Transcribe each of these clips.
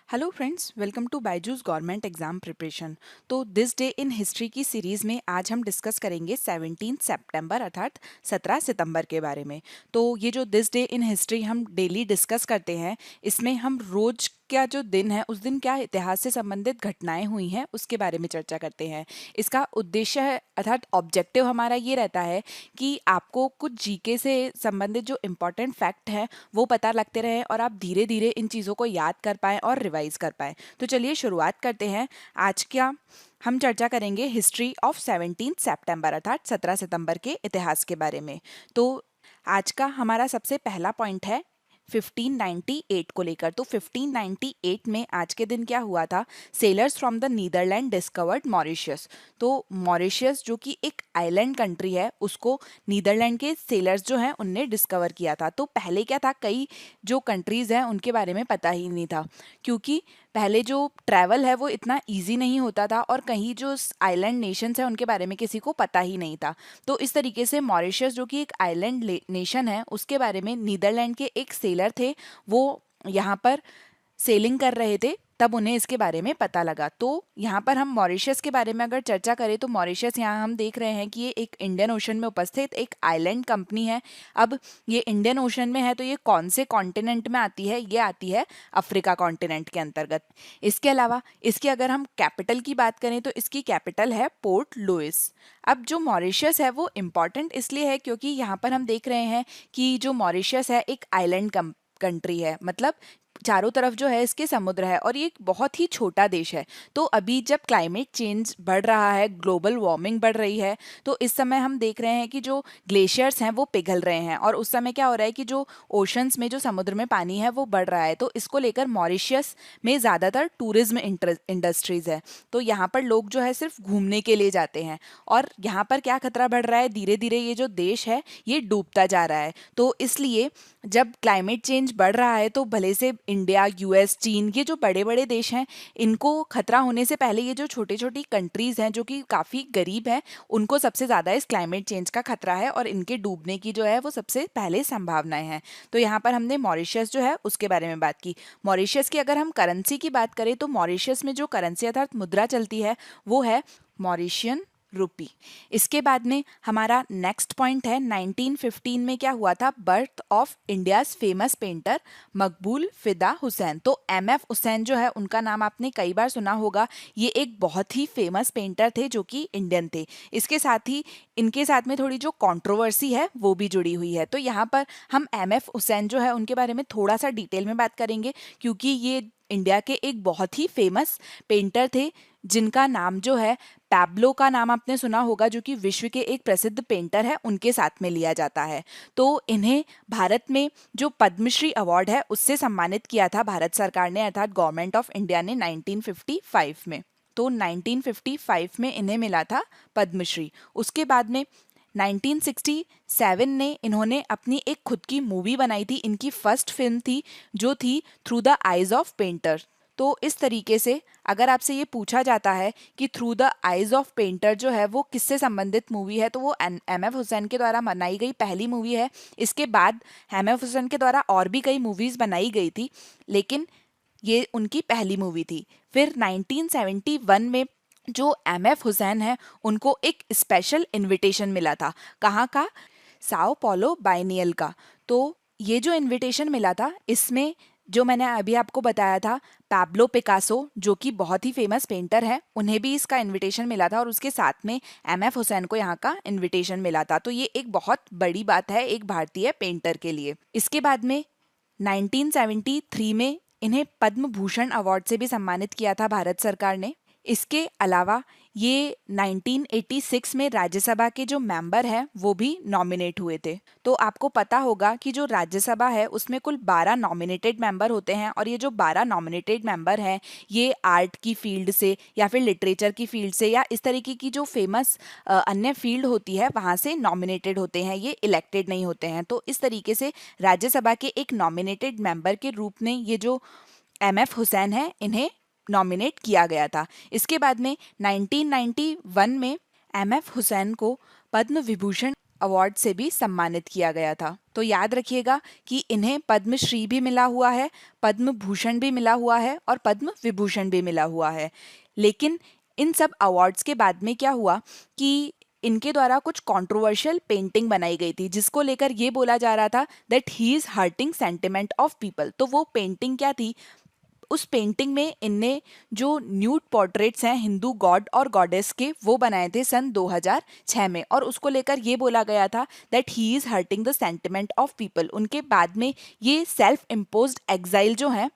Hello friends, welcome to Byju's government exam preparation. तो this day in history की series में आज हम डिस्कस करेंगे 17 सितंबर अर्थात 17 सितंबर के बारे में। तो ये जो दिस डे इन हिस्ट्री हम डेली डिस्कस करते हैं, इसमें हम रोज क्या जो दिन है उस दिन क्या इतिहास से संबंधित घटनाएं हुई हैं उसके बारे में चर्चा करते हैं। इसका उद्देश्य है अर्थात ऑब्जेक्टिव हमारा ये रहता है कि आपको कुछ जीके से संबंधित जो इम्पोर्टेंट फैक्ट है वो पता लगते रहे और आप धीरे धीरे इन चीज़ों को याद कर पाएँ और रिवाइज कर पाएँ। तो चलिए शुरुआत करते हैं। आज क्या हम चर्चा करेंगे हिस्ट्री ऑफ 17 सितंबर अर्थात 17 सितंबर के इतिहास के बारे में। तो आज का हमारा सबसे पहला पॉइंट है 1598 को लेकर। तो 1598 में आज के दिन क्या हुआ था, sailors from the Netherland discovered Mauritius. तो मॉरिशियस जो कि एक आइलैंड कंट्री है उसको नीदरलैंड के सेलर्स जो हैं उनने डिस्कवर किया था। तो पहले क्या था, कई जो कंट्रीज़ हैं उनके बारे में पता ही नहीं था, क्योंकि पहले जो ट्रैवल है वो इतना इजी नहीं होता था और कहीं जो आइलैंड नेशंस हैं उनके बारे में किसी को पता ही नहीं था। तो इस तरीके से मॉरिशस जो कि एक आइलैंड नेशन है उसके बारे में नीदरलैंड के एक सेलर थे, वो यहाँ पर सेलिंग कर रहे थे, तब उन्हें इसके बारे में पता लगा। तो यहाँ पर हम मॉरिशस के बारे में अगर चर्चा करें तो मॉरिशस यहाँ हम देख रहे हैं कि ये एक इंडियन ओशन में उपस्थित एक आइलैंड कंपनी है। अब ये इंडियन ओशन में है तो ये कौन से कॉन्टिनेंट में आती है, ये आती है अफ्रीका कॉन्टिनेंट के अंतर्गत। इसके अलावा इसकी अगर हम कैपिटल की बात करें तो इसकी कैपिटल है पोर्ट लुइस। अब जो मॉरिशस है वो इम्पॉर्टेंट इसलिए है क्योंकि यहाँ पर हम देख रहे हैं कि जो मॉरिशस है एक आइलैंड कंट्री है, मतलब चारों तरफ जो है इसके समुद्र है और ये एक बहुत ही छोटा देश है। तो अभी जब क्लाइमेट चेंज बढ़ रहा है, ग्लोबल वार्मिंग बढ़ रही है, तो इस समय हम देख रहे हैं कि जो ग्लेशियर्स हैं वो पिघल रहे हैं और उस समय क्या हो रहा है कि जो ओशंस में जो समुद्र में पानी है वो बढ़ रहा है। तो इसको लेकर मॉरिशियस में ज़्यादातर टूरिज्म इंडस्ट्रीज़ है। तो यहाँ पर लोग जो है सिर्फ घूमने के लिए जाते हैं और यहाँ पर क्या खतरा बढ़ रहा है, धीरे धीरे ये जो देश है ये डूबता जा रहा है। तो इसलिए जब क्लाइमेट चेंज बढ़ रहा है तो भले से इंडिया, यूएस, चीन, ये जो बड़े बड़े देश हैं इनको खतरा होने से पहले ये जो छोटी छोटी कंट्रीज़ हैं जो कि काफ़ी गरीब हैं उनको सबसे ज़्यादा इस क्लाइमेट चेंज का खतरा है और इनके डूबने की जो है वो सबसे पहले संभावनाएं हैं। तो यहाँ पर हमने मॉरिशस जो है उसके बारे में बात की। मॉरिशस की अगर हम करेंसी की बात करें तो मॉरिशस में जो करेंसी अर्थात मुद्रा चलती है वो है मॉरिशियन रुपी। इसके बाद में हमारा नेक्स्ट पॉइंट है 1915 में क्या हुआ था, birth of India's famous painter मकबूल फिदा हुसैन। तो एमएफ हुसैन जो है उनका नाम आपने कई बार सुना होगा। ये एक बहुत ही फेमस पेंटर थे जो कि इंडियन थे। इसके साथ ही इनके साथ में थोड़ी जो कंट्रोवर्सी है वो भी जुड़ी हुई है। तो यहाँ पर हम एमएफ हुसैन जो है उनके बारे में थोड़ा सा डिटेल में बात करेंगे क्योंकि ये इंडिया के एक बहुत ही फेमस पेंटर थे जिनका नाम जो है पैब्लो का नाम आपने सुना होगा, जो कि विश्व के एक प्रसिद्ध पेंटर है, उनके साथ में लिया जाता है। तो इन्हें भारत में जो पद्मश्री अवार्ड है उससे सम्मानित किया था भारत सरकार ने अर्थात गवर्नमेंट ऑफ इंडिया ने 1955 में। तो 1955 में इन्हें मिला था पद्मश्री। उसके बाद में 1967 में इन्होंने अपनी एक खुद की मूवी बनाई थी, इनकी फर्स्ट फिल्म थी जो थी through the eyes of painter. तो इस तरीके से अगर आपसे ये पूछा जाता है कि through the eyes of painter जो है वो किससे संबंधित मूवी है तो वो एमएफ हुसैन के द्वारा बनाई गई पहली मूवी है। इसके बाद एमएफ हुसैन के द्वारा और भी कई मूवीज़ बनाई गई थी लेकिन ये उनकी पहली मूवी थी। फिर 1971 में जो एमएफ हुसैन है उनको एक स्पेशल इनविटेशन मिला था, कहाँ का, साओ पॉलो बाइनियल का। तो ये जो इनविटेशन मिला था इसमें जो मैंने अभी आपको बताया था पैब्लो पिकासो जो कि बहुत ही फेमस पेंटर है, उन्हें भी इसका इनविटेशन मिला था और उसके साथ में एमएफ हुसैन को यहाँ का इनविटेशन मिला था। तो ये एक बहुत बड़ी बात है एक भारतीय पेंटर के लिए। इसके बाद में 1973 में इन्हें पद्म भूषण अवार्ड से भी सम्मानित किया था भारत सरकार ने। इसके अलावा ये 1986 में राज्यसभा के जो मेंबर हैं वो भी नॉमिनेट हुए थे। तो आपको पता होगा कि जो राज्यसभा है उसमें कुल 12 नॉमिनेटेड मेंबर होते हैं और ये जो 12 नॉमिनेटेड मेंबर हैं ये आर्ट की फील्ड से या फिर लिटरेचर की फील्ड से या इस तरीके की जो फेमस अन्य फील्ड होती है वहाँ से नॉमिनेटेड होते हैं, ये इलेक्टेड नहीं होते हैं। तो इस तरीके से राज्यसभा के एक नॉमिनेटेड मेंबर के रूप में ये जो एमएफ हुसैन है इन्हें नॉमिनेट किया गया था। इसके बाद में 1991 में एमएफ हुसैन को पद्म विभूषण अवार्ड से भी सम्मानित किया गया था। तो याद रखिएगा कि इन्हें पद्मश्री भी मिला हुआ है, पद्म भूषण भी मिला हुआ है और पद्म विभूषण भी मिला हुआ है। लेकिन इन सब अवार्ड्स के बाद में क्या हुआ कि इनके द्वारा कुछ कंट्रोवर्शियल पेंटिंग बनाई गई थी, जिसको लेकर ये बोला जा रहा था that he is hurting sentiment of people. तो वो पेंटिंग क्या थी? उस पेंटिंग में इनने जो न्यूड पोर्ट्रेट्स हैं हिंदू गॉड और गॉडेस के, वो बनाए थे सन 2006 में, और उसको लेकर ये बोला गया था that he is hurting the sentiment of people. उनके बाद में ये सेल्फ इम्पोज्ड एग्जाइल जो है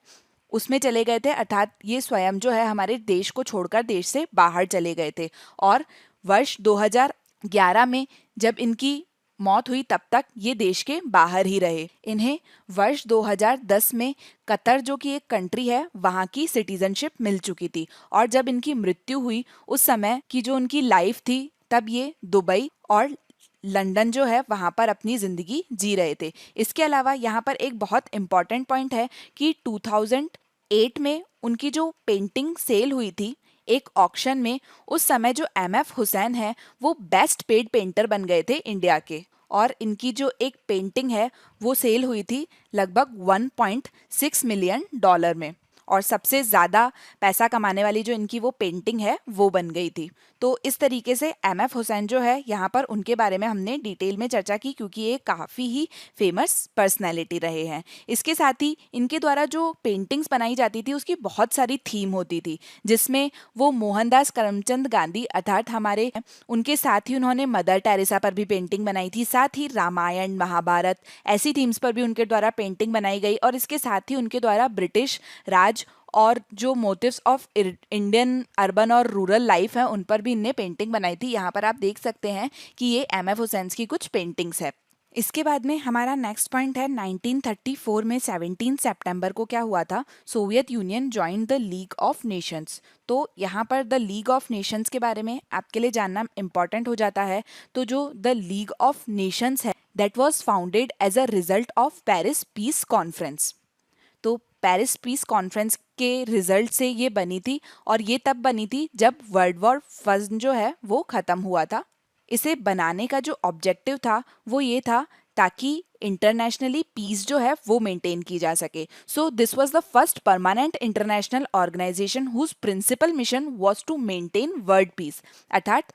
उसमें चले गए थे, अर्थात ये स्वयं जो है हमारे देश को छोड़कर देश से बाहर चले गए थे। और वर्ष 2011 में जब इनकी मौत हुई तब तक ये देश के बाहर ही रहे। इन्हें वर्ष 2010 में कतर, जो कि एक कंट्री है, वहाँ की सिटीजनशिप मिल चुकी थी। और जब इनकी मृत्यु हुई उस समय की जो उनकी लाइफ थी, तब ये दुबई और लंदन जो है वहाँ पर अपनी ज़िंदगी जी रहे थे। इसके अलावा यहाँ पर एक बहुत इम्पॉर्टेंट पॉइंट है कि 2008 में उनकी जो पेंटिंग सेल हुई थी एक ऑक्शन में, उस समय जो एम.एफ. हुसैन है वो बेस्ट पेड पेंटर बन गए थे इंडिया के। और इनकी जो एक पेंटिंग है वो सेल हुई थी लगभग 1.6 मिलियन डॉलर में, और सबसे ज़्यादा पैसा कमाने वाली जो इनकी वो पेंटिंग है वो बन गई थी। तो इस तरीके से एम.एफ. हुसैन जो है यहाँ पर उनके बारे में हमने डिटेल में चर्चा की, क्योंकि ये काफ़ी ही फेमस पर्सनैलिटी रहे हैं। इसके साथ ही इनके द्वारा जो पेंटिंग्स बनाई जाती थी उसकी बहुत सारी थीम होती थी, जिसमें वो मोहनदास करमचंद गांधी अर्थात हमारे, उनके साथ ही उन्होंने मदर टेरेसा पर भी पेंटिंग बनाई थी, साथ ही रामायण महाभारत ऐसी थीम्स पर भी उनके द्वारा पेंटिंग बनाई गई। और इसके साथ ही उनके द्वारा ब्रिटिश राज और जो मोटिव्स ऑफ इंडियन अर्बन और रूरल लाइफ है उन पर भी इनने पेंटिंग बनाई थी। यहाँ पर आप देख सकते हैं कि ये एम.एफ. हुसैन की कुछ पेंटिंग्स है। इसके बाद में हमारा नेक्स्ट पॉइंट है 1934 में 17 सितंबर को क्या हुआ था? Soviet union join the league of Nations. तो यहाँ पर द लीग ऑफ नेशंस के बारे में आपके लिए जानना इम्पॉर्टेंट हो जाता है। तो जो द लीग ऑफ नेशंस है that was founded as a result of Paris peace conference. तो पेरिस पीस कॉन्फ्रेंस के रिजल्ट से ये बनी थी, और ये तब बनी थी जब वर्ल्ड वॉर फर्स्ट जो है वो ख़त्म हुआ था। इसे बनाने का जो ऑब्जेक्टिव था वो ये था ताकि इंटरनेशनली पीस जो है वो मेंटेन की जा सके। So this was the first permanent international organisation whose principal mission was to maintain world peace, अर्थात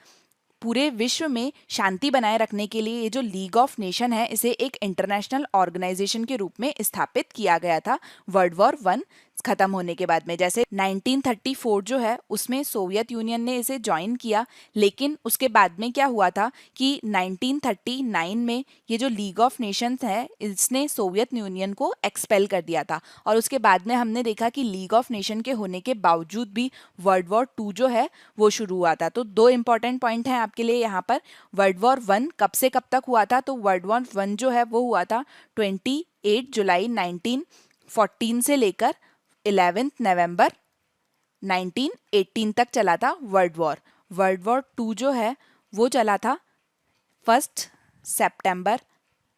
पूरे विश्व में शांति बनाए रखने के लिए ये जो लीग ऑफ नेशन है इसे एक इंटरनेशनल ऑर्गेनाइजेशन के रूप में स्थापित किया गया था वर्ल्ड वॉर वन खत्म होने के बाद में। जैसे 1934 जो है उसमें सोवियत यूनियन ने इसे ज्वाइन किया, लेकिन उसके बाद में क्या हुआ था कि 1939 में ये जो लीग ऑफ नेशंस है इसने सोवियत यूनियन को एक्सपेल कर दिया था। और उसके बाद में हमने देखा कि लीग ऑफ नेशन के होने के बावजूद भी वर्ल्ड वॉर टू जो है वो शुरू हुआ था। तो दो इंपॉर्टेंट पॉइंट हैं आपके लिए यहाँ पर। वर्ल्ड वॉर वन कब से कब तक हुआ था? तो वर्ल्ड वॉर वन जो है वो हुआ था 28 जुलाई 1914 से लेकर 11 नवंबर 1918 तक चला था world war. World war two जो है वो चला था 1 सितंबर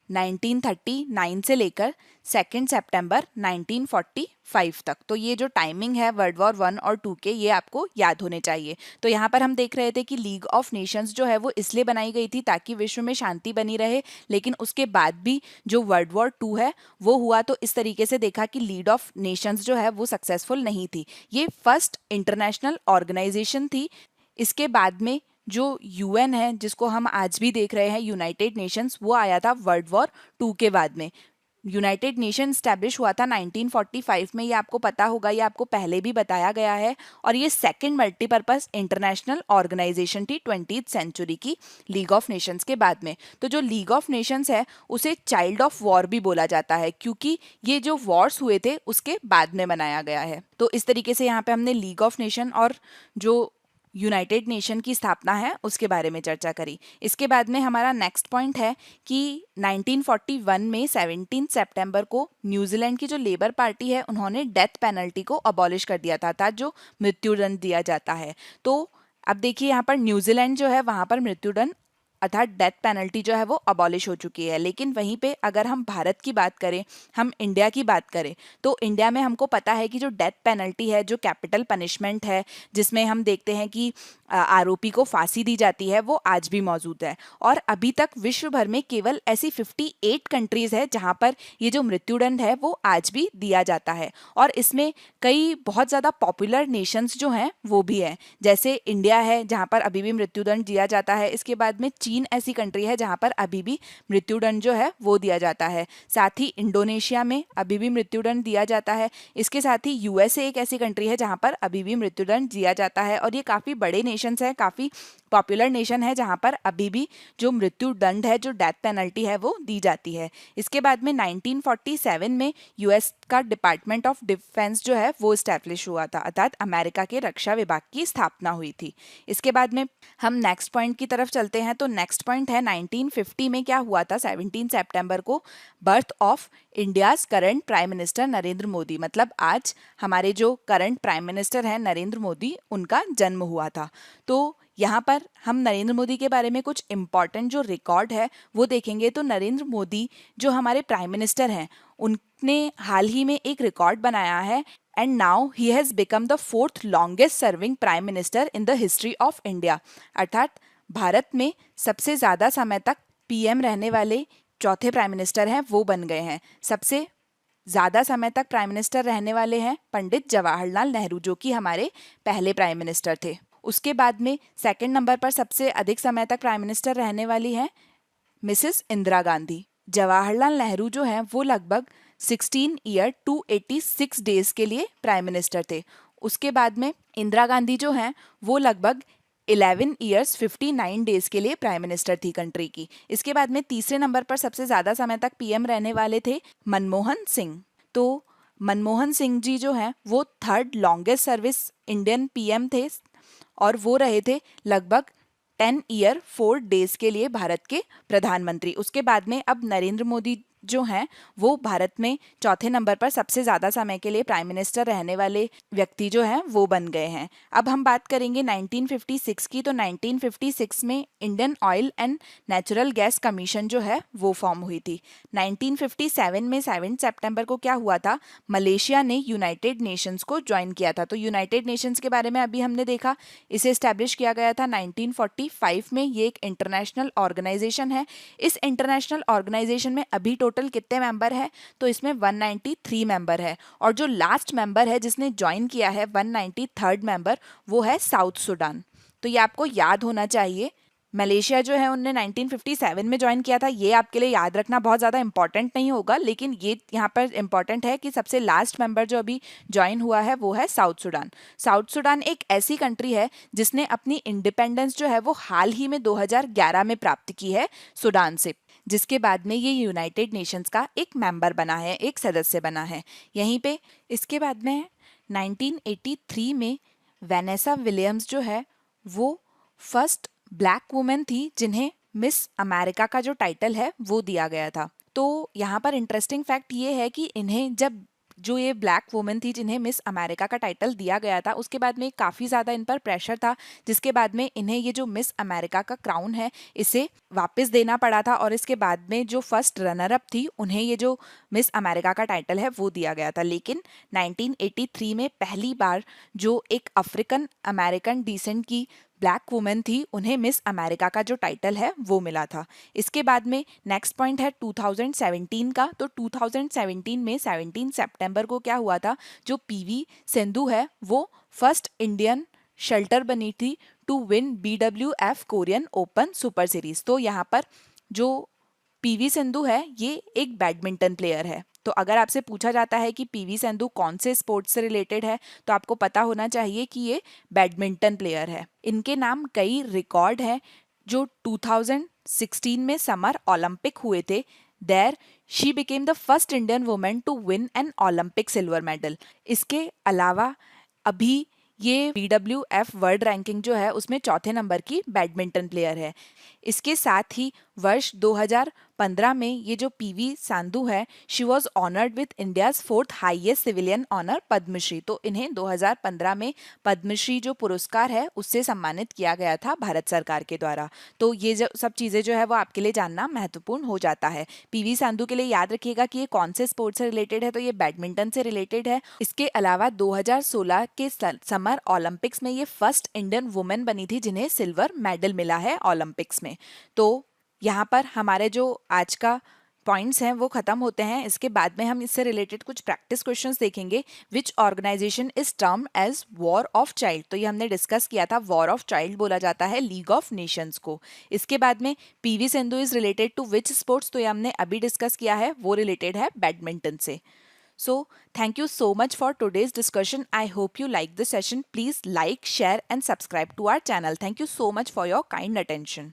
1939 से लेकर 2 सितंबर 1945 तक। तो ये जो टाइमिंग है वर्ल्ड वॉर वन और टू के, ये आपको याद होने चाहिए। तो यहाँ पर हम देख रहे थे कि लीग ऑफ नेशंस जो है वो इसलिए बनाई गई थी ताकि विश्व में शांति बनी रहे, लेकिन उसके बाद भी जो वर्ल्ड वॉर टू है वो हुआ तो इस तरीके से देखा कि लीग ऑफ नेशंस जो है वो सक्सेसफुल नहीं थी। ये फर्स्ट इंटरनेशनल ऑर्गेनाइजेशन थी। इसके बाद में जो यूएन है जिसको हम आज भी देख रहे हैं यूनाइटेड नेशंस, वो आया था वर्ल्ड वॉर टू के बाद में। यूनाइटेड नेशन स्टैब्लिश हुआ था 1945 में, ये आपको पता होगा, ये आपको पहले भी बताया गया है। और ये सेकंड मल्टीपर्पस इंटरनेशनल ऑर्गेनाइजेशन थी 20th सेंचुरी की लीग ऑफ नेशंस के बाद में। तो जो लीग ऑफ नेशंस है उसे चाइल्ड ऑफ वॉर भी बोला जाता है, क्योंकि ये जो वॉर्स हुए थे उसके बाद में बनाया गया है। तो इस तरीके से यहाँ पे हमने लीग ऑफ नेशन और जो यूनाइटेड नेशन की स्थापना है उसके बारे में चर्चा करी। इसके बाद में हमारा नेक्स्ट पॉइंट है कि 1941 में 17 सितंबर को न्यूजीलैंड की जो लेबर पार्टी है उन्होंने डेथ पेनल्टी को अबॉलिश कर दिया था, अर्थात जो मृत्युदंड दिया जाता है। तो अब देखिए यहाँ पर न्यूजीलैंड जो है वहाँ पर मृत्युदंड अर्थात डेथ पेनल्टी जो है वो अबॉलिश हो चुकी है। लेकिन वहीं पे अगर हम भारत की बात करें, हम इंडिया की बात करें, तो इंडिया में हमको पता है कि जो डेथ पेनल्टी है, जो कैपिटल पनिशमेंट है, जिसमें हम देखते हैं कि आरोपी को फांसी दी जाती है, वो आज भी मौजूद है। और अभी तक विश्व भर में केवल ऐसी 58 कंट्रीज है जहां पर ये जो मृत्युदंड है वो आज भी दिया जाता है। और इसमें कई बहुत ज़्यादा पॉपुलर नेशंस जो हैं वो भी हैं, जैसे इंडिया है जहां पर अभी भी मृत्युदंड दिया जाता है। इसके बाद में चीन ऐसी कंट्री है जहां पर अभी भी मृत्युदंड जो है वो दिया जाता है। साथ ही इंडोनेशिया में अभी भी मृत्युदंड दिया जाता है। इसके साथ ही यूएसए एक ऐसी कंट्री है जहां पर अभी भी मृत्युदंड दिया जाता है। और ये काफ़ी बड़े नेशंस हैं, काफ़ी पॉपुलर नेशन है जहां पर अभी भी जो मृत्यु दंड है, जो डेथ पेनल्टी है वो दी जाती है। इसके बाद में 1947 में यूएस का डिपार्टमेंट ऑफ डिफेंस जो है वो स्टैब्लिश हुआ था, अर्थात अमेरिका के रक्षा विभाग की स्थापना हुई थी। इसके बाद में हम नेक्स्ट पॉइंट की तरफ चलते हैं। तो नेक्स्ट पॉइंट है 1950 में क्या हुआ था, 17 सितंबर को birth of India's current prime minister Narendra Modi, मतलब आज हमारे जो करंट प्राइम मिनिस्टर हैं नरेंद्र मोदी, उनका जन्म हुआ था। तो यहाँ पर हम नरेंद्र मोदी के बारे में कुछ इम्पॉर्टेंट जो रिकॉर्ड है वो देखेंगे। तो नरेंद्र मोदी जो हमारे प्राइम मिनिस्टर हैं, उनने हाल ही में एक रिकॉर्ड बनाया है, and now he has become the 4th longest serving prime minister in the history of India. अर्थात भारत में सबसे ज़्यादा समय तक पीएम रहने वाले चौथे प्राइम मिनिस्टर हैं वो बन गए हैं। सबसे ज़्यादा समय तक प्राइम मिनिस्टर रहने वाले हैं पंडित जवाहरलाल नेहरू, जो कि हमारे पहले प्राइम मिनिस्टर थे। उसके बाद में सेकंड नंबर पर सबसे अधिक समय तक प्राइम मिनिस्टर रहने वाली हैं मिसेस इंदिरा गांधी। जवाहरलाल नेहरू जो हैं वो लगभग 16 ईयर 286 डेज के लिए प्राइम मिनिस्टर थे। उसके बाद में इंदिरा गांधी जो हैं वो लगभग 11 ईयर्स 59 डेज के लिए प्राइम मिनिस्टर थी कंट्री की। इसके बाद में तीसरे नंबर पर सबसे ज़्यादा समय तक पीएम रहने वाले थे मनमोहन सिंह। तो मनमोहन सिंह जी जो हैं वो 3rd longest service Indian PM थे, और वो रहे थे लगभग 10 ईयर 4 डेज के लिए भारत के प्रधानमंत्री। उसके बाद में अब नरेंद्र मोदी जो हैं वो भारत में चौथे नंबर पर सबसे ज़्यादा समय के लिए प्राइम मिनिस्टर रहने वाले व्यक्ति जो हैं वो बन गए हैं। अब हम बात करेंगे 1956 की। तो 1956 में Indian oil and natural gas commission जो है वो फॉर्म हुई थी। 1957 में 7 सितंबर को क्या हुआ था, मलेशिया ने यूनाइटेड नेशंस को ज्वाइन किया था। तो यूनाइटेड नेशंस के बारे में अभी हमने देखा, इसे इस्टेब्लिश किया गया था 1945 में। ये एक इंटरनेशनल ऑर्गेनाइजेशन है। इस इंटरनेशनल ऑर्गेनाइजेशन में अभी टोटल कितने मेंबर है, तो इसमें 193 मेंबर है। और जो लास्ट मेंबर है जिसने ज्वाइन किया है 193rd मेंबर, वो है साउथ सुडान। तो ये आपको याद होना चाहिए। मलेशिया जो है उनने 1957 में ज्वाइन किया था, ये आपके लिए याद रखना बहुत ज़्यादा इंपॉर्टेंट नहीं होगा, लेकिन ये यहाँ पर इंपॉर्टेंट है कि सबसे लास्ट मेंबर जो अभी ज्वाइन हुआ है वो है साउथ सुडान। साउथ सुडान एक ऐसी कंट्री है जिसने अपनी इंडिपेंडेंस जो है वो हाल ही में 2011 में प्राप्त की है सुडान से, जिसके बाद में ये यूनाइटेड नेशंस का एक मेंबर बना है, एक सदस्य बना है यहीं पे। इसके बाद में 1983 में वेनेसा विलियम्स जो है वो फर्स्ट ब्लैक वुमेन थी जिन्हें मिस अमेरिका का जो टाइटल है वो दिया गया था। तो यहाँ पर इंटरेस्टिंग फैक्ट ये है कि इन्हें जब जो ये ब्लैक वुमेन थी जिन्हें मिस अमेरिका का टाइटल दिया गया था, उसके बाद में काफ़ी ज़्यादा इन पर प्रेशर था, जिसके बाद में इन्हें ये जो मिस अमेरिका का क्राउन है इसे वापस देना पड़ा था। और इसके बाद में जो फर्स्ट रनर अप थी उन्हें ये जो मिस अमेरिका का टाइटल है वो दिया गया था। लेकिन 1983 में पहली बार जो एक अफ्रीकन अमेरिकन डिसेंट की ब्लैक वुमेन थी, उन्हें मिस अमेरिका का जो टाइटल है वो मिला था। इसके बाद में नेक्स्ट पॉइंट है 2017 का। तो 2017 में 17 सितंबर को क्या हुआ था, जो पीवी सिंधु है वो फर्स्ट इंडियन शल्टर बनी थी to win BWF Korean open super series. तो यहाँ पर जो पीवी सिंधु है ये एक बैडमिंटन प्लेयर है। तो अगर आपसे पूछा जाता है कि पीवी सिंधु कौन से स्पोर्ट्स से रिलेटेड है, तो आपको पता होना चाहिए कि ये बैडमिंटन प्लेयर है। इनके नाम कई रिकॉर्ड हैं जो 2016 में समर ओलंपिक हुए थे। There she became the first Indian women to win an Olympic silver medal. इसके अलावा अभी ये BWF वर्ल्ड रैंकिंग जो है उसमें चौथे नंबर की बैडमिंटन प्लेयर है। इसके साथ ही वर्ष 2015 में ये जो पीवी संधू है, she was honoured with India's fourth highest civilian honour Padmashri. तो इन्हें 2015 में पद्मश्री जो पुरस्कार है उससे सम्मानित किया गया था भारत सरकार के द्वारा। तो ये जो सब चीज़ें जो है वो आपके लिए जानना महत्वपूर्ण हो जाता है। पीवी संधू के लिए याद रखिएगा कि ये कौन से स्पोर्ट्स से रिलेटेड है, तो ये बैडमिंटन से रिलेटेड है। इसके अलावा 2016 के समर ओलंपिक्स में ये फर्स्ट इंडियन वुमेन बनी थी जिन्हें सिल्वर मेडल मिला है ओलंपिक्स में। तो यहाँ पर हमारे जो आज का पॉइंट्स हैं वो खत्म होते हैं। इसके बाद में हम इससे रिलेटेड कुछ प्रैक्टिस क्वेश्चंस देखेंगे। Which organisation is termed as war of child, तो ये हमने डिस्कस किया था, वॉर ऑफ चाइल्ड बोला जाता है लीग ऑफ नेशंस को। इसके बाद में PV Sindhu is related to which sports, तो ये हमने अभी डिस्कस किया है, वो रिलेटेड है बैडमिंटन से। So, thank you so much for today's discussion. I hope you like the session. Please like, share and subscribe to our channel. Thank you so much for your kind attention.